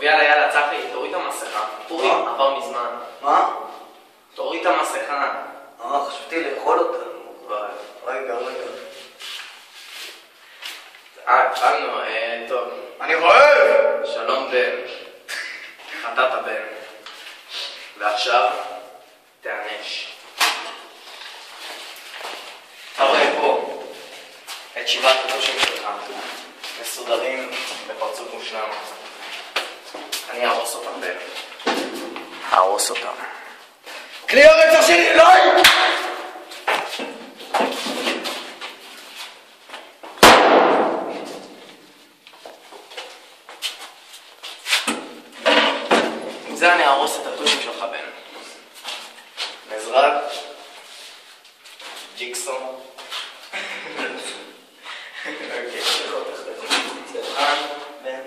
יאללה, יאללה, צחי, תוריד את המסכה. אורי, עבר מזמן. מה? תוריד את המסכה. חשבתי לאכול אותה. רגע. התחלנו, טוב. אני רועב! שלום בן. חטאת בן. ועכשיו, תענש. תראה פה את 7 התלושים שלך, מסודרים בפרצוף מושלם. אני ארוס אותם בן. ארוס אותם. כלי הרצח שלי, אלוהים! עם זה אני ארוס את הטושים שלך בן. מזרק, ג'יקסון. אוקיי, שלא תחתכו. צלחן, בן.